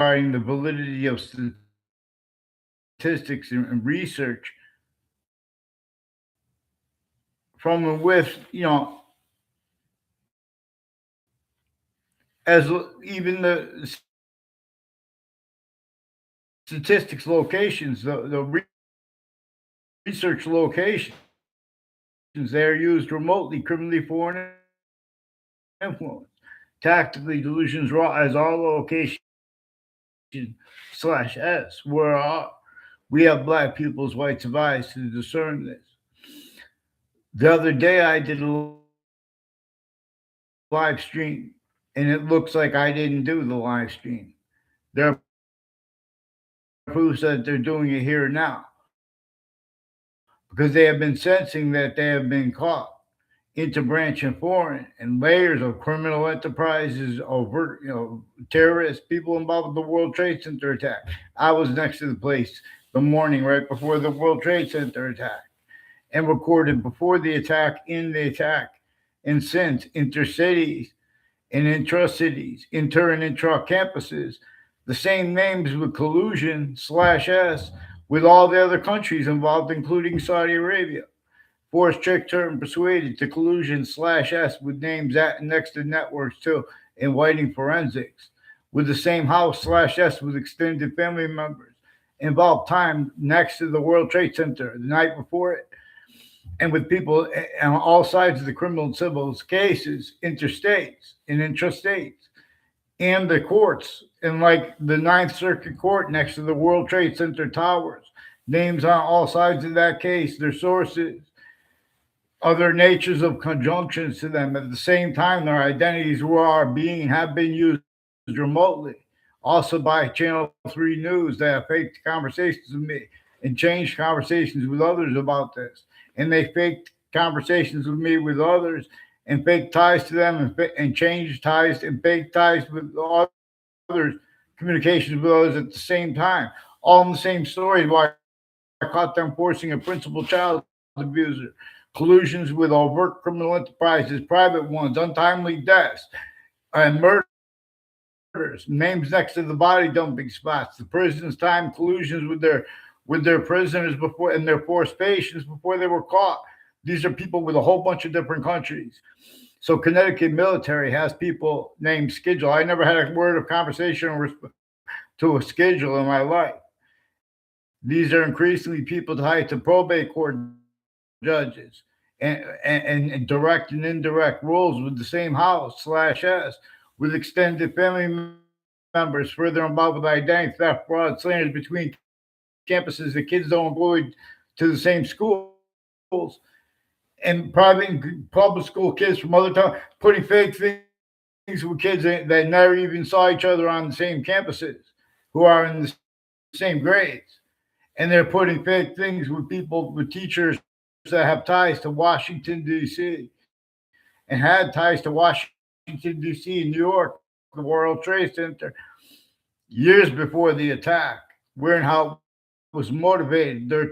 regarding the validity of statistics and research from and with, as even the statistics locations, the research locations, they are used remotely, criminally foreign influence. Tactically, delusions raw as our location slash S, where we have black people's whites of eyes to discern this. The other day, I did a live stream, and it looks like I didn't do the live stream. There are proofs that they're doing it here and now because they have been sensing that they have been caught interbranch and foreign and layers of criminal enterprises, overt, terrorists, people involved with the World Trade Center attack. I was next to the place the morning right before the World Trade Center attack and recorded before the attack, in the attack, and since intercities and intra-cities, inter and intra campuses, the same names with collusion slash S with all the other countries involved, including Saudi Arabia. Forced, tricked, her, and persuaded to collusion slash S with names at next to networks too, inviting forensics. With the same house slash S with extended family members. Involved time next to the World Trade Center the night before it, and with people on all sides of the criminal and civil cases, interstates and intrastates, and the courts, and like the Ninth Circuit Court next to the World Trade Center towers. Names on all sides of that case, their sources, other natures of conjunctions to them. At the same time, their identities are being have been used remotely, also by Channel 3 News that have faked conversations with me and changed conversations with others about this. And they faked conversations with me with others and fake ties to them and changed ties and fake ties with others, communications with others at the same time. All in the same story where I caught them forcing a principal child abuser, collusions with overt criminal enterprises, private ones, untimely deaths, and murders, names next to the body dumping spots, the prison's time collusions with their prisoners before and their forced patients before they were caught. These are people with a whole bunch of different countries. So Connecticut military has people named Schedule. I never had a word of conversation to a schedule in my life. These are increasingly people tied to probate court judges and direct and indirect roles with the same house slash S with extended family members further involved with identity theft, fraud, slanders between campuses. The kids don't go to the same schools and public school kids from other towns putting fake things with kids that never even saw each other on the same campuses who are in the same grades. And they're putting fake things with people, with teachers that have ties to Washington, D.C. and had ties to Washington, D.C. in New York, the World Trade Center, years before the attack. Where and how it was motivated. Their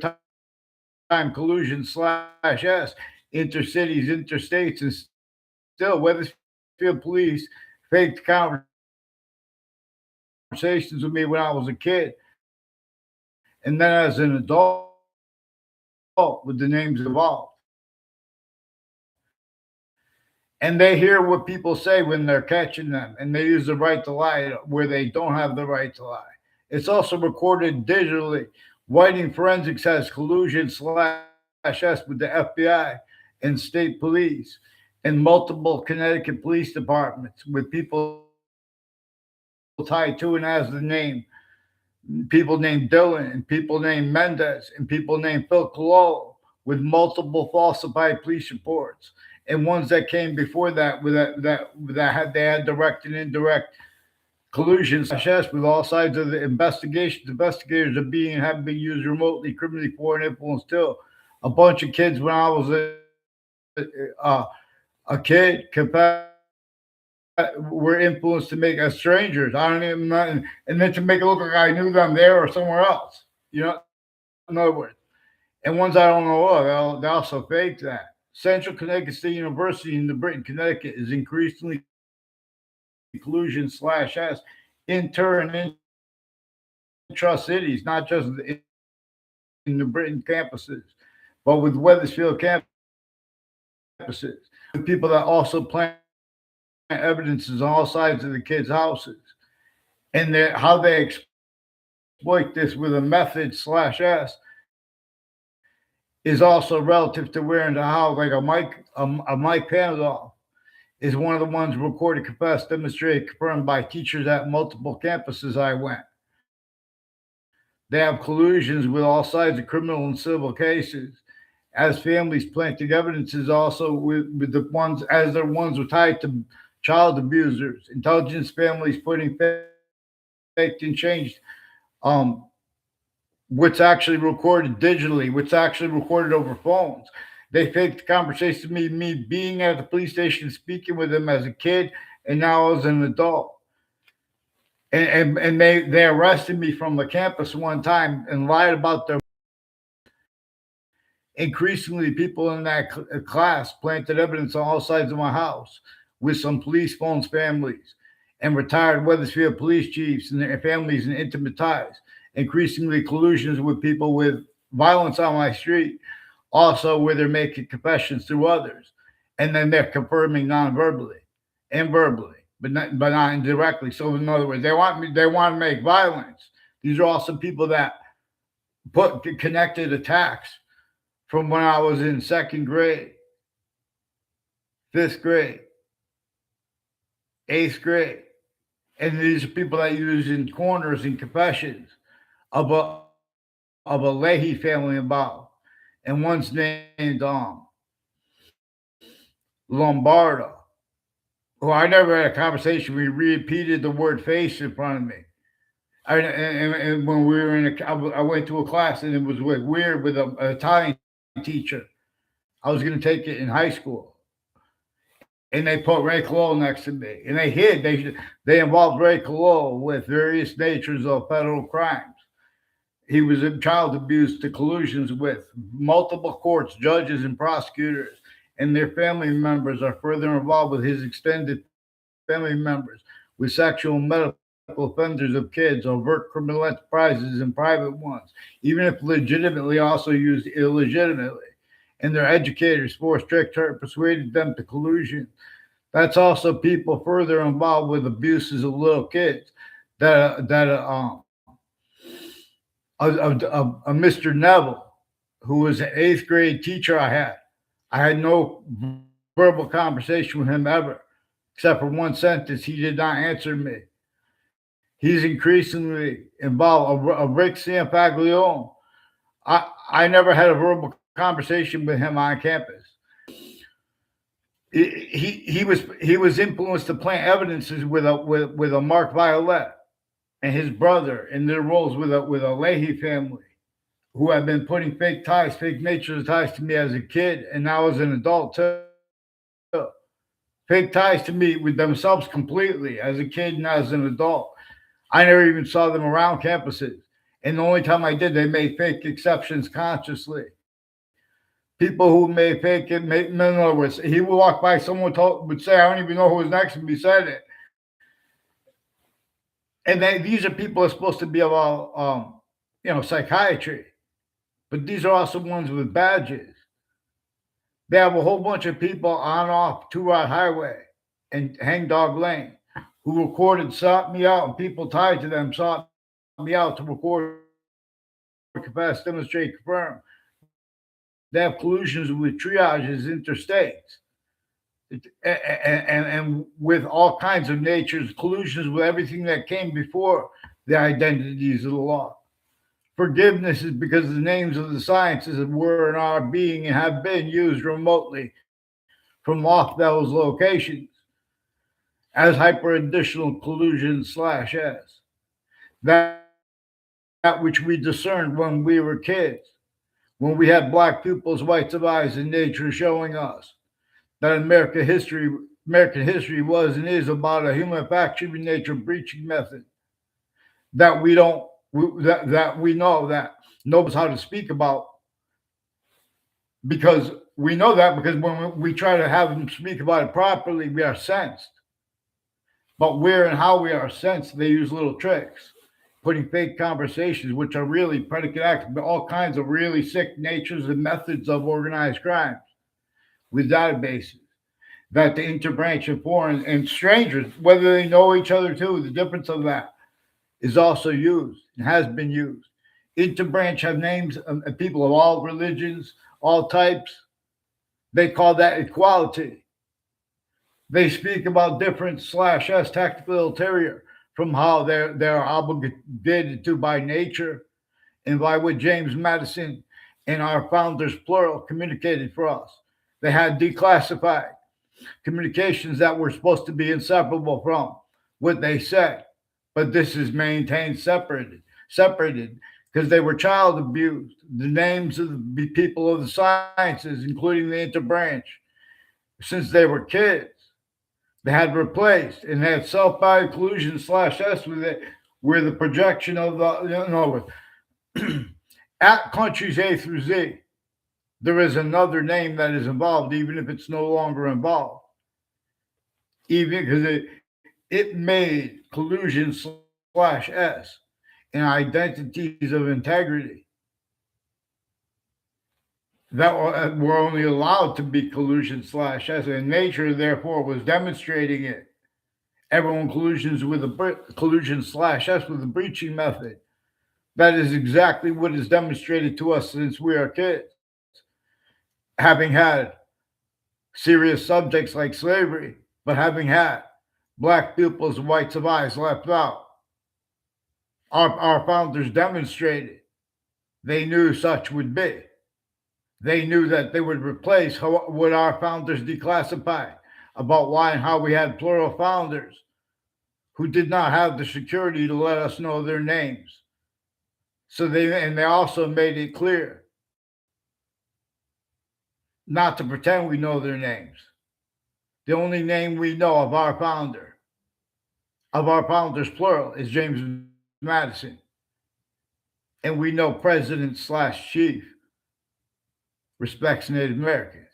time collusion slash S, intercities, interstates, and still Weathersfield police faked conversations with me when I was a kid. And then as an adult, with the names involved, and they hear what people say when they're catching them, and they use the right to lie where they don't have the right to lie. It's also recorded digitally. Whiting Forensics has collusion slash S with the FBI and state police and multiple Connecticut police departments with people tied to and as the name. People named Dylan and people named Mendez and people named Phil Cololo with multiple falsified police reports, and ones that came before that with that had they had direct and indirect collusion slash S with all sides of the investigations. Investigators are being have been used remotely, criminally foreign influence too. A bunch of kids when I was a kid were influenced to make us strangers. I don't even know, and then to make it look like I knew them there or somewhere else. In other words. And ones I don't know of, they also fake that. Central Connecticut State University in the Britain, Connecticut is increasingly collusion slash S, inter and intra campuses, trust cities, not just in the Britain campuses, but with Weathersfield campuses, with people that also plant evidences on all sides of the kids' houses, and how they exploit this with a method slash S is also relative to where and how, like a Mike Panoff is one of the ones recorded, confessed, demonstrated, confirmed by teachers at multiple campuses I went. They have collusions with all sides of criminal and civil cases, as families planting evidences also with the ones as their ones were tied to child abusers, intelligence families putting faked and changed um, what's actually recorded digitally, what's actually recorded over phones. They faked the conversation of me being at the police station speaking with them as a kid, and now as an adult. And they arrested me from the campus one time and lied about their increasingly people in that class planted evidence on all sides of my house with some police phones families and retired Weathersfield police chiefs and their families and intimate ties, increasingly collusions with people with violence on my street, also where they're making confessions through others, and then they're confirming non-verbally and verbally, but not indirectly. So in other words, they want to make violence. These are also people that put connected attacks from when I was in second grade, fifth grade, eighth grade. And these are people that use in corners and confessions of a Leahy family involved. And one's named Lombardo, who I never had a conversation. We repeated the word face in front of me. And when we were I went to a class and it was weird with an Italian teacher. I was going to take it in high school, and they put Ray Collo next to me, and they hid. They involved Ray Collo with various natures of federal crimes. He was in child abuse to collusions with multiple courts, judges, and prosecutors, and their family members are further involved with his extended family members with sexual and medical offenders of kids, overt criminal enterprises, and private ones, even if legitimately also used illegitimately. And their educators forced tricked her, persuaded them to collusion. That's also people further involved with abuses of little kids. That a Mr. Neville, who was an eighth grade teacher I had no verbal conversation with him ever, except for one sentence. He did not answer me. He's increasingly involved. Rick Sanfaglione. I never had a verbal conversation with him on campus. He was influenced to plant evidences with a Mark Violet and his brother in their roles with a Leahy family who have been putting fake nature ties to me as a kid and now as an adult too. Fake ties to me with themselves completely as a kid and as an adult. I never even saw them around campuses. And the only time I did, they made fake exceptions consciously. People who made fake, in other words, he would walk by, someone would say, I don't even know who was next to me said it. And these are people who are supposed to be about, psychiatry. But these are also ones with badges. They have a whole bunch of people on off Two Rod Highway and Hangdog Lane who recorded, sought me out, and people tied to them sought me out to record, confess, demonstrate, confirm. They have collusions with triages interstates, and with all kinds of natures, collusions with everything that came before the identities of the law. Forgiveness is because the names of the sciences were and are being and have been used remotely from off those locations as hyper additional collusion slash S. That which we discerned when we were kids, when we had black pupils, whites of eyes, and nature showing us that American history was and is about a human fact human nature breaching method that we don't that we know that knows how to speak about, because we know that because when we try to have them speak about it properly, we are sensed. But where and how we are sensed, they use little tricks. putting fake conversations, which are really predicate acts, but all kinds of really sick natures and methods of organized crimes with databases that the interbranch and foreign and strangers, whether they know each other too, the difference of that is also used and has been used. Interbranch have names of people of all religions, all types. They call that equality. They speak about difference slash S tactical ulterior from how they're obligated to by nature and by what James Madison and our founders plural communicated for us. They had declassified communications that were supposed to be inseparable from what they said, but this is maintained separated because they were child abused. The names of the people of the sciences, including the interbranch, since they were kids, they had replaced and had self-body collusion slash S with it, where the projection of the at countries A through Z, there is another name that is involved, even if it's no longer involved. Even because it made collusion slash S and identities of integrity that were only allowed to be collusion slash S, and nature therefore was demonstrating it. Everyone collusions with a collusion slash S with a breaching method. That is exactly what is demonstrated to us since we are kids, having had serious subjects like slavery, but having had black people's whites of eyes left out. Our founders demonstrated they knew such would be. They knew that they would replace what our founders declassified about why and how we had plural founders who did not have the security to let us know their names. So they also made it clear not to pretend we know their names. The only name we know of our founders plural, is James Madison. And we know President slash Chief respects Native Americans.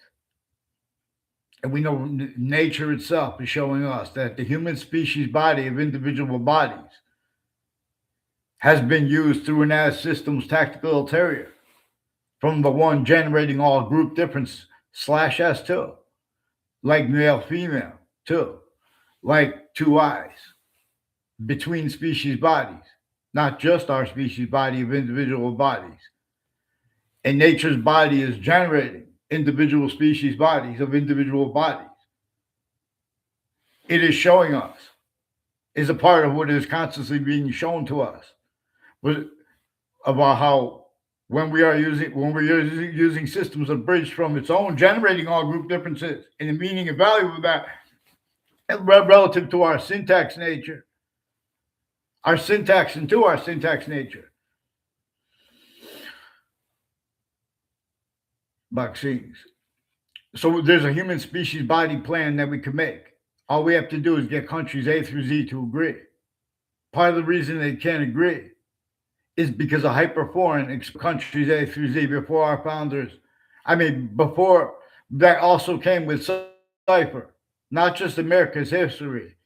And we know nature itself is showing us that the human species body of individual bodies has been used through an as systems tactical ulterior, from the one generating all group difference slash S2, like male female too, like two eyes, between species bodies, not just our species body of individual bodies. And nature's body is generating individual species bodies of individual bodies. It is showing us, is a part of what is constantly being shown to us, about how when we're using systems abridged from its own generating all group differences and the meaning and value of that relative to our syntax nature, our syntax into our syntax nature. Vaccines. So there's a human species body plan that we can make. All we have to do is get countries A through Z to agree. Part of the reason they can't agree is because of hyperforeign countries A through Z before our founders. Before that also came with cipher, not just America's history.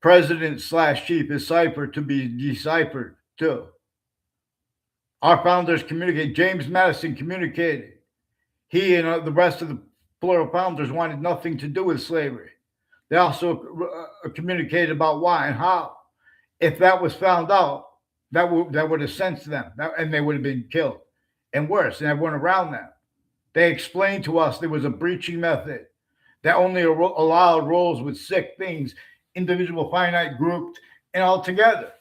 President slash chief is cipher to be deciphered too. Our founders communicated. James Madison communicated. He and the rest of the plural founders wanted nothing to do with slavery. They also communicated about why and how. If that was found out, that would have sensed them, and they would have been killed, and worse, and everyone around them. They explained to us there was a breaching method that only allowed roles with sick things, individual, finite, grouped, and all together.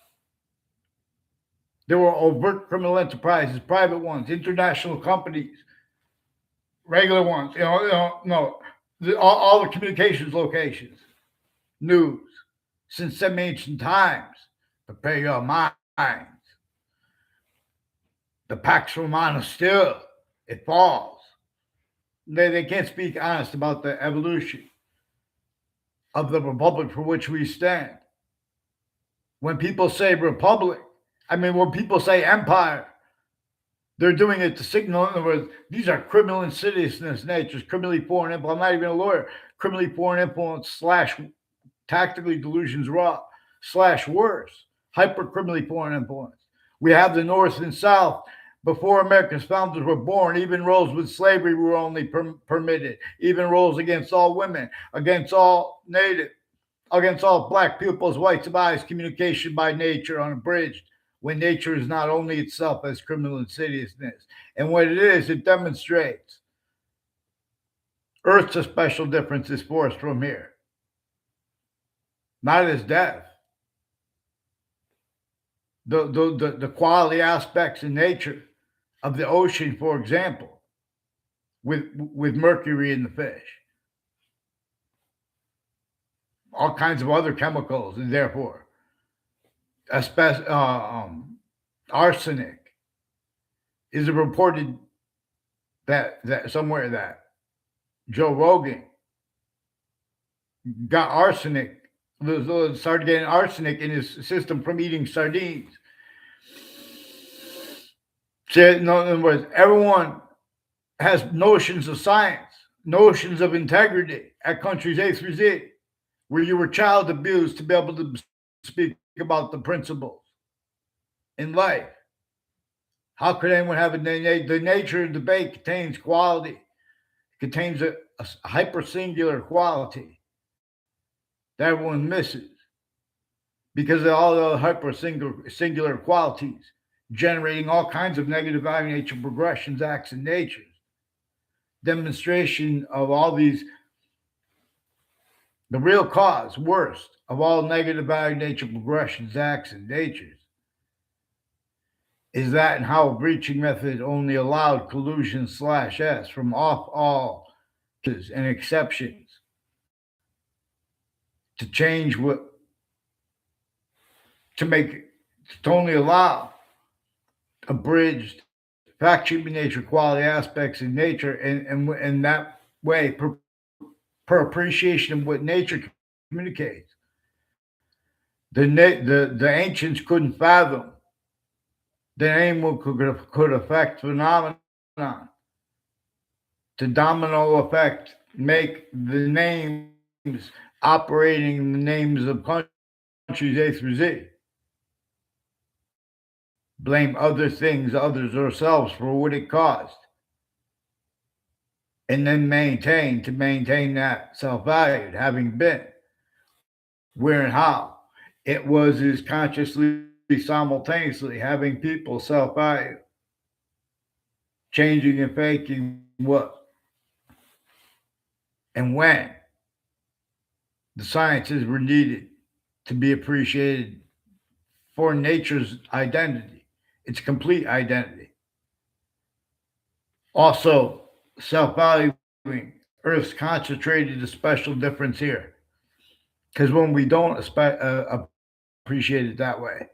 There were overt criminal enterprises, private ones, international companies, regular ones. All the communications locations, news, since some ancient times. Prepare your minds. The Pax Romana still, it falls. They can't speak honest about the evolution of the republic for which we stand. When people say republic, when people say empire, they're doing it to signal, in other words, these are criminal insidiousness natures, criminally foreign influence. I'm not even a lawyer. Criminally foreign influence slash tactically delusions raw slash worse. hypercriminally foreign influence. We have the North and South. Before America's founders were born, even roles with slavery were only permitted. Even roles against all women, against all native, against all black pupils, whites of eyes, communication by nature unabridged, when nature is not only itself as criminal insidiousness. And what it is, it demonstrates Earth's a special difference is forced from here, not as death. The quality aspects in nature of the ocean, for example, with mercury in the fish, all kinds of other chemicals, and therefore, arsenic is reported that somewhere that Joe Rogan got arsenic, started getting arsenic in his system from eating sardines. So, in other words, everyone has notions of science, notions of integrity at countries A through Z, where you were child abused to be able to speak about the principles in life. How could anyone have the nature of debate contains quality, contains a hyper singular quality that everyone misses because of all the hyper singular qualities generating all kinds of negative value nature progressions, acts, and natures. Demonstration of all these, the real cause, worst of all negative value nature progressions, acts, and natures is that and how a breaching method only allowed collusion /S from off all and exceptions to change what to only allow abridged fact treatment nature quality aspects in nature and that way per appreciation of what nature communicates. The ancients couldn't fathom that anyone could affect phenomenon to domino effect, make the names operating the names of countries A through Z. Blame other things, others, ourselves for what it caused. And then maintain that self-valued, having been where and how it was is consciously simultaneously having people self-value, changing and faking what and when the sciences were needed to be appreciated for nature's identity, its complete identity. Also, self-valuing Earth's concentrated a special difference here. Because when we don't appreciate it that way,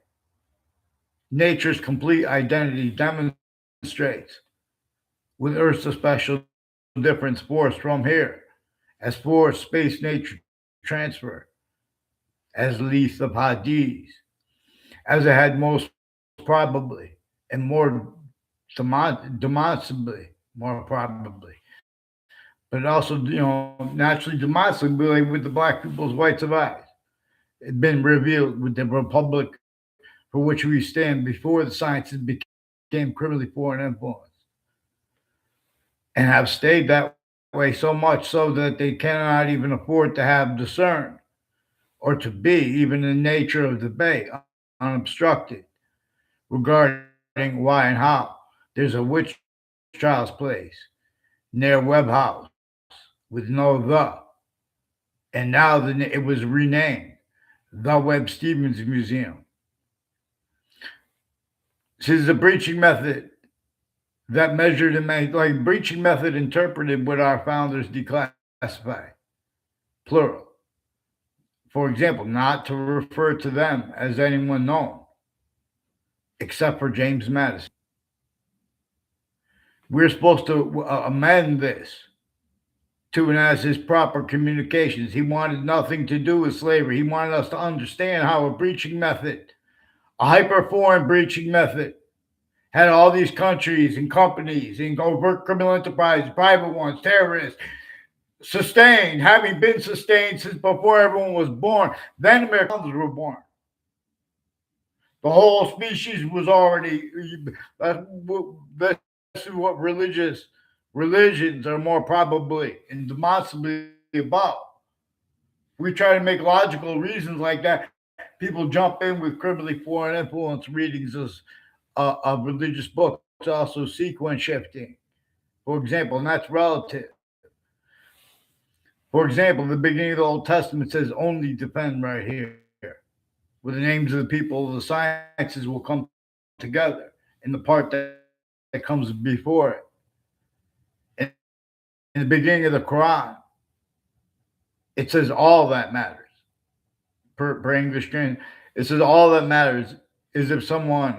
nature's complete identity demonstrates with Earth's a special difference forced from here as forced space nature transfer, as least of Hadith, as it had most probably and more demonstrably, more probably, but also, naturally demonstrably with the black people's whites of eyes. It's been revealed with the republic for which we stand before the sciences became criminally foreign influence and have stayed that way so much so that they cannot even afford to have discerned or to be even the nature of debate unobstructed regarding why and how there's a witch trials place near Webb House with no the, and now it was renamed the Webb Stevens Museum. This is a breaching method that measured and made, like breaching method interpreted what our founders declassify, plural. For example, not to refer to them as anyone known, except for James Madison. We're supposed to amend this to and as his proper communications. He wanted nothing to do with slavery. He wanted us to understand how a breaching method, a hyper-foreign breaching method, had all these countries and companies and overt criminal enterprises, private ones, terrorists, sustained, having been sustained since before everyone was born. Then Americans were born. The whole species was already. That's what religions are more probably and demonstrably about. We try to make logical reasons like that. People jump in with criminally foreign influence readings of religious books, also sequence shifting, for example, and that's relative. For example, the beginning of the Old Testament says only defend right here, where the names of the people, the sciences will come together, and the part that comes before it. In the beginning of the Quran, it says all that matters. Per English trend, it says all that matters is if someone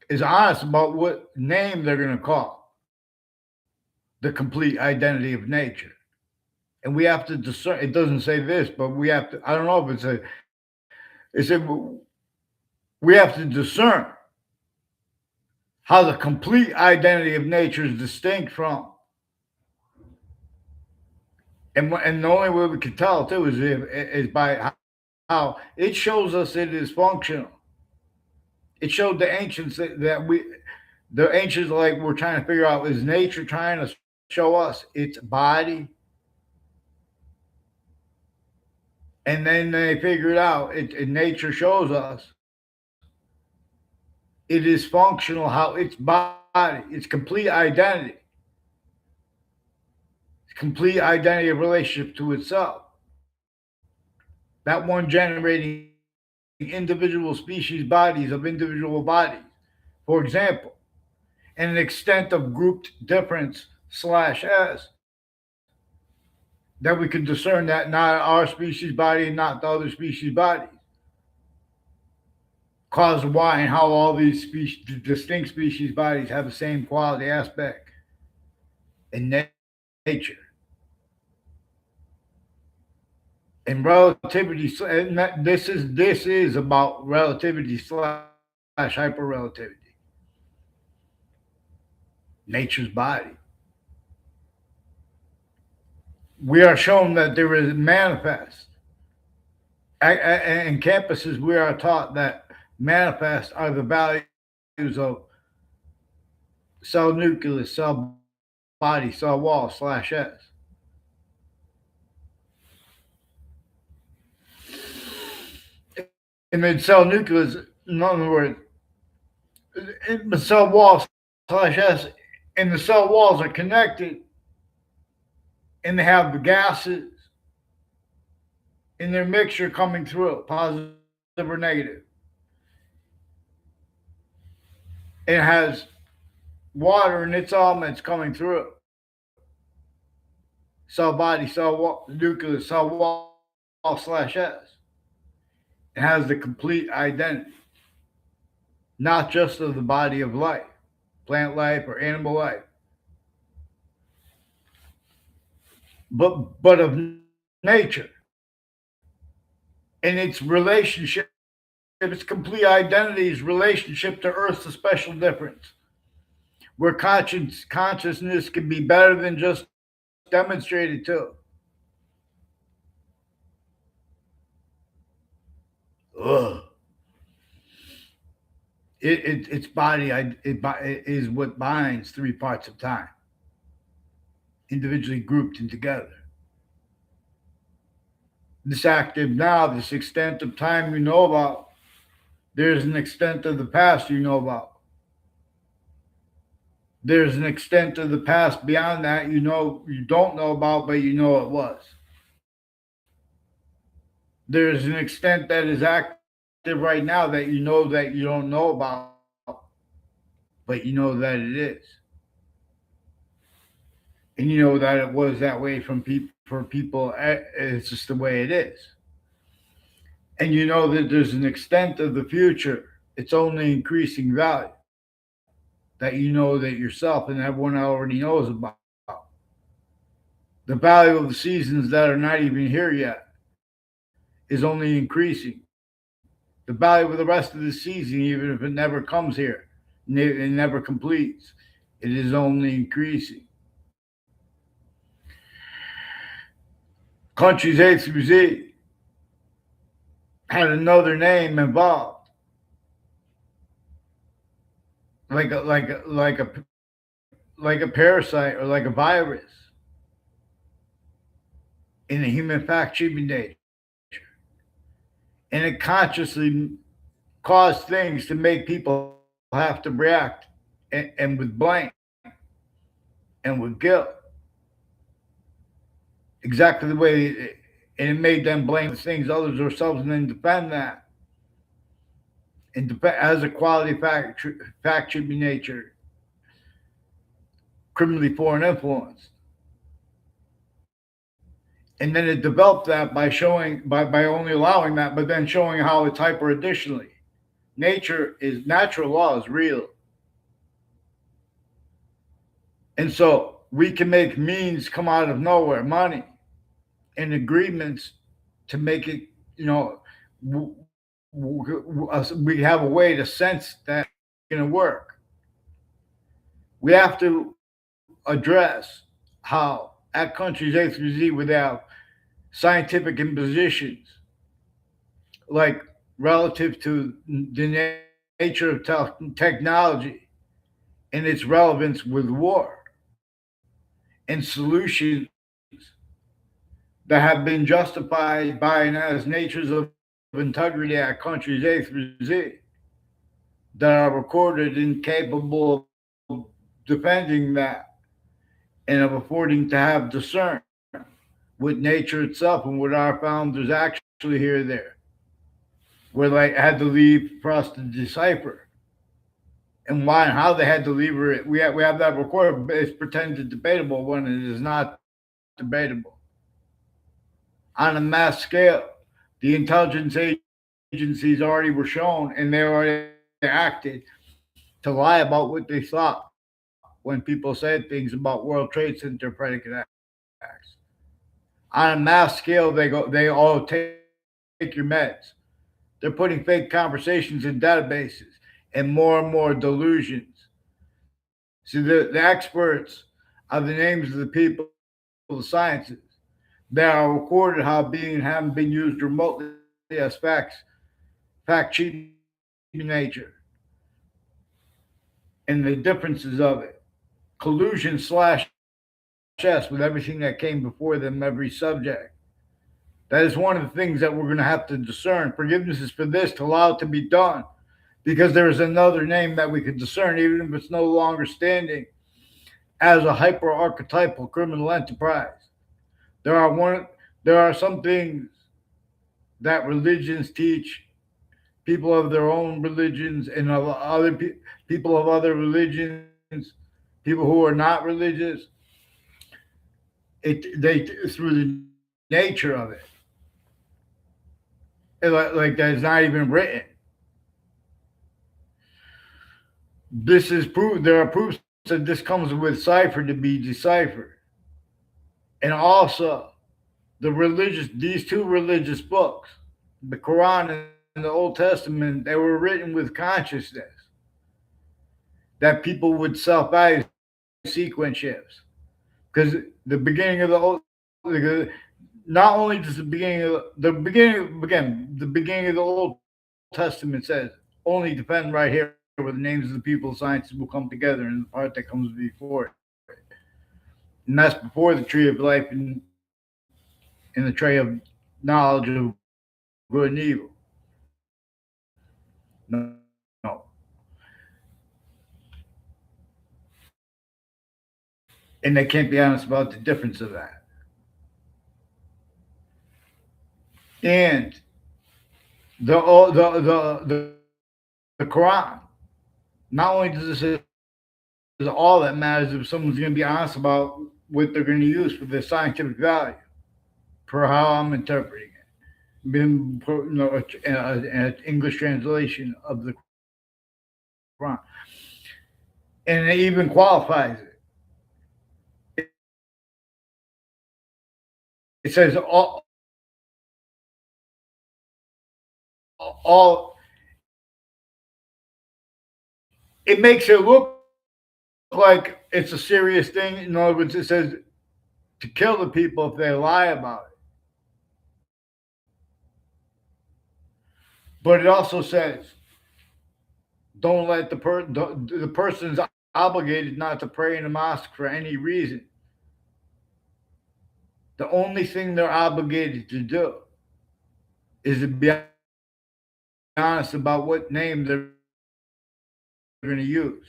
is honest about what name they're going to call the complete identity of nature. And we have to discern. It doesn't say this, but we have to. I don't know if it said we have to discern how the complete identity of nature is distinct from. And the only way we can tell too is by how it shows us it is functional. It showed the ancients the ancients like we're trying to figure out is nature trying to show us its body, and then they figured out nature shows us it is functional how its body, its complete identity of relationship to itself. That one generating individual species bodies of individual bodies. For example, and an extent of grouped difference slash S that we can discern that not our species body and not the other species bodies cause why and how all these distinct species bodies have the same quality aspect in nature. And relativity, and this is about relativity slash hyperrelativity, nature's body. We are shown that there is manifest. In campuses, we are taught that manifest are the values of cell nucleus, cell body, cell wall slash S. And then cell nucleus, in other words, in the cell wall slash S, and the cell walls are connected, and they have the gases in their mixture coming through, positive or negative. It has water in its elements coming through. Cell body, cell wall, nucleus, cell wall slash S. It has the complete identity, not just of the body of life, plant life or animal life, but of nature and its relationship. Its complete identity's relationship to Earth's a special difference, where consciousness can be better than just demonstrated to. Ugh. Its body is what binds three parts of time, individually grouped and together. This active now, this extent of time you know about, there's an extent of the past you know about. There's an extent of the past beyond that you don't know about, but you know it was. There's an extent that is active right now that you don't know about, but you know that it is. And you know that it was that way for people. It's just the way it is. And you know that there's an extent of the future. It's only increasing value that you know that yourself and everyone already knows about. The value of the seasons that are not even here yet is only increasing. The value of the rest of the season, even if it never comes here, it never completes, it is only increasing. Countries A through Z had another name involved. like a parasite or like a virus in a human fact sheet nature, and it consciously caused things to make people have to react, and with blame and with guilt, exactly the way and it made them blame the things others themselves and then defend that and as a quality fact should be nature, criminally foreign influence, and then it developed that by showing by only allowing that, but then showing how it's hyper additionally. Natural law is real, and so we can make means come out of nowhere, money and agreements to make it, you know, we have a way to sense that it's going to work. We have to address how at countries A through Z without scientific impositions, like relative to the nature of technology and its relevance with war and solutions that have been justified by and as natures of integrity at countries A through Z that are recorded and capable of defending that and of affording to have discern with nature itself and what our founders actually here or there where they had to leave for us to decipher and why and how they had to leave it. We have that recorded, but it's pretended debatable when it is not debatable. On a mass scale, the intelligence agencies already were shown and they already acted to lie about what they thought when people said things about World Trade Center predicate acts. On a mass scale, they all take your meds. They're putting fake conversations in databases and more delusions. See, the experts of the names of the people, the sciences, that are recorded how being and haven't been used remotely as fact sheet nature, and the differences of it. Collusion slash S with everything that came before them, every subject. That is one of the things that we're going to have to discern. Forgiveness is for this, to allow it to be done, because there is another name that we could discern, even if it's no longer standing as a hyper archetypal criminal enterprise. There are one. There are some things that religions teach, people of their own religions and of people of other religions, people who are not religious. They through the nature of it, like that is not even written. This is proof. There are proofs that this comes with cipher to be deciphered, and also these two religious books, the Quran and the Old Testament, they were written with consciousness that people would self value sequence shifts. Because the beginning of the old, not only does the beginning of the Old Testament says only defend right here where the names of the people of sciences will come together in the part that comes before it. And that's before the tree of life and the tree of knowledge of good and evil. No. And they can't be honest about the difference of that. And the Quran, not only does it say all that matters if someone's going to be honest about what they're going to use for their scientific value, per how I'm interpreting it. Been an English translation of the Quran, and it even qualifies it. It says all. It makes it look like it's a serious thing. In other words, it says to kill the people if they lie about it. But it also says Don't let the person is obligated not to pray in a mosque for any reason. The only thing they're obligated to do is to be honest about what name they're going to use.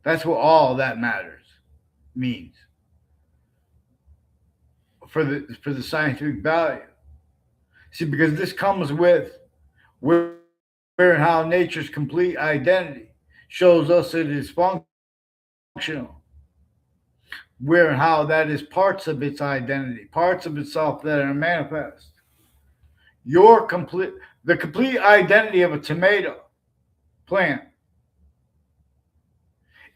That's what all that matters means for the scientific value. See, because this comes with where and how nature's complete identity shows us that it is functional, where and how that is parts of its identity, parts of itself that are manifest. The complete identity of a tomato plant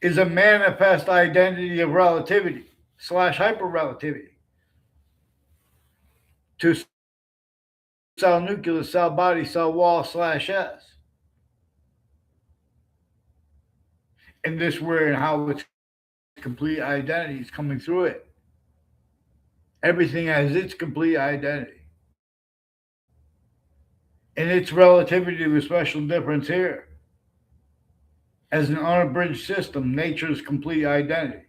is a manifest identity of relativity slash hyperrelativity to cell nucleus, cell body, cell wall slash S. And this where and how its complete identity is coming through it. Everything has its complete identity. And its relativity with special difference here. As an unabridged system, nature's complete identity.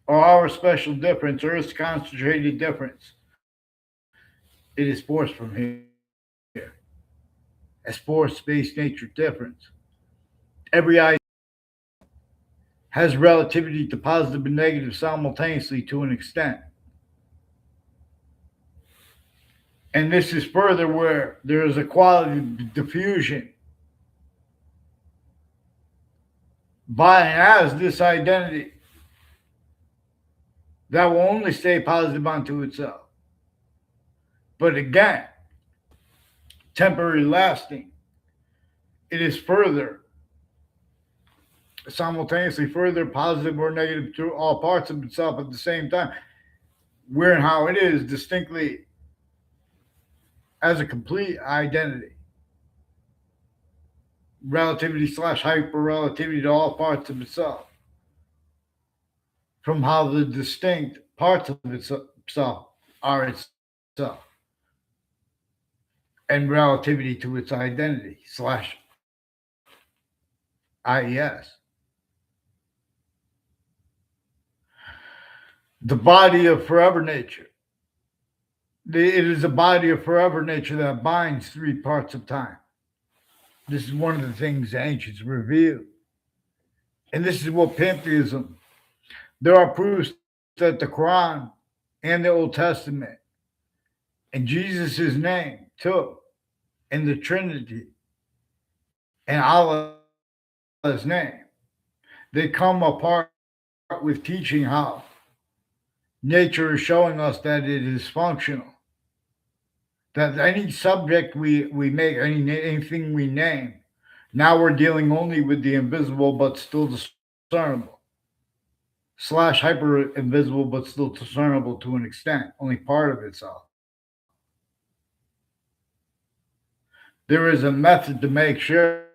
Or our special difference, Earth's concentrated difference. It is forced from here. As force, space, nature difference. Every identity has relativity to positive and negative simultaneously to an extent. And this is further where there is a quality of diffusion by and as this identity that will only stay positive unto itself. But again, temporary lasting, it is further, simultaneously further positive or negative to all parts of itself at the same time, where and how it is distinctly as a complete identity. Relativity slash hyper relativity to all parts of itself. From how the distinct parts of itself are itself. And relativity to its identity slash IES. The body of forever nature. It is a body of forever nature that binds three parts of time. This is one of the things the ancients revealed. And this is what pantheism. There are proofs that the Quran and the Old Testament and Jesus' name too, and the Trinity and Allah's name, they come apart with teaching how nature is showing us that it is functional. That any subject we make, anything we name, now we're dealing only with the invisible but still discernible. Slash hyper invisible but still discernible to an extent, only part of itself. There is a method to make sure.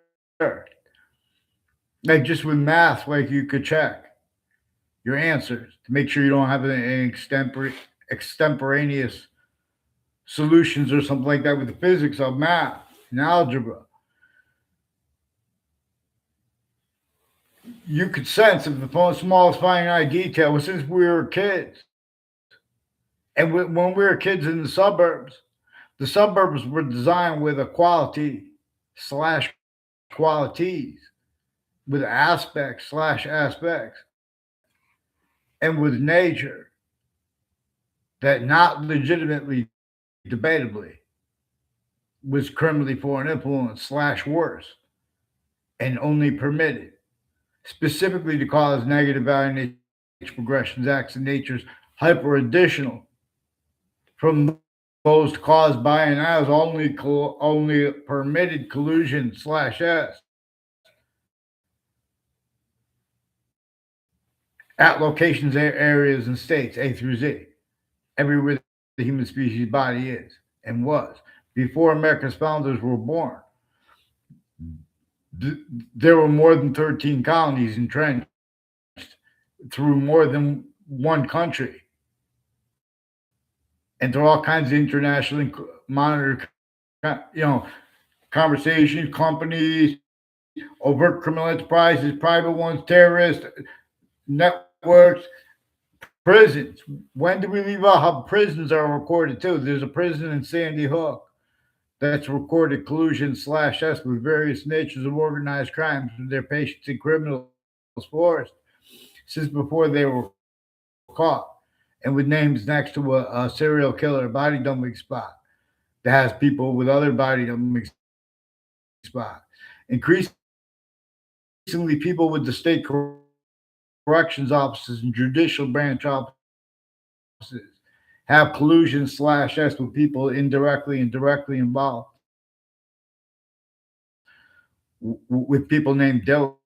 Like just with math, like you could check your answers to make sure you don't have any extemporaneous solutions or something like that with the physics of math and algebra. You could sense if the smallest finite detail was since we were kids. And when we were kids in the suburbs were designed with a quality slash qualities, with aspects slash aspects, and with nature that not legitimately, debatably, was criminally foreign influence slash worse, and only permitted specifically to cause negative value nature progressions, acts, and nature's hyper additional from those caused by and as only permitted collusion slash S at locations, areas, and states A through Z, everywhere the human species body is and was before America's founders were born. There were more than 13 colonies entrenched through more than one country and through all kinds of internationally monitored countries conversations, companies, overt criminal enterprises, private ones, terrorists, networks, prisons. When do we leave out how prisons are recorded too? There's a prison in Sandy Hook that's recorded collusion/S with various natures of organized crimes with their patients and criminals forced since before they were caught, and with names next to a serial killer, a body dumping spot that has people with other body dumping spot. Increasingly, people with the state corrections offices and judicial branch offices have collusion slash S with people indirectly involved with people named Del and Joseph.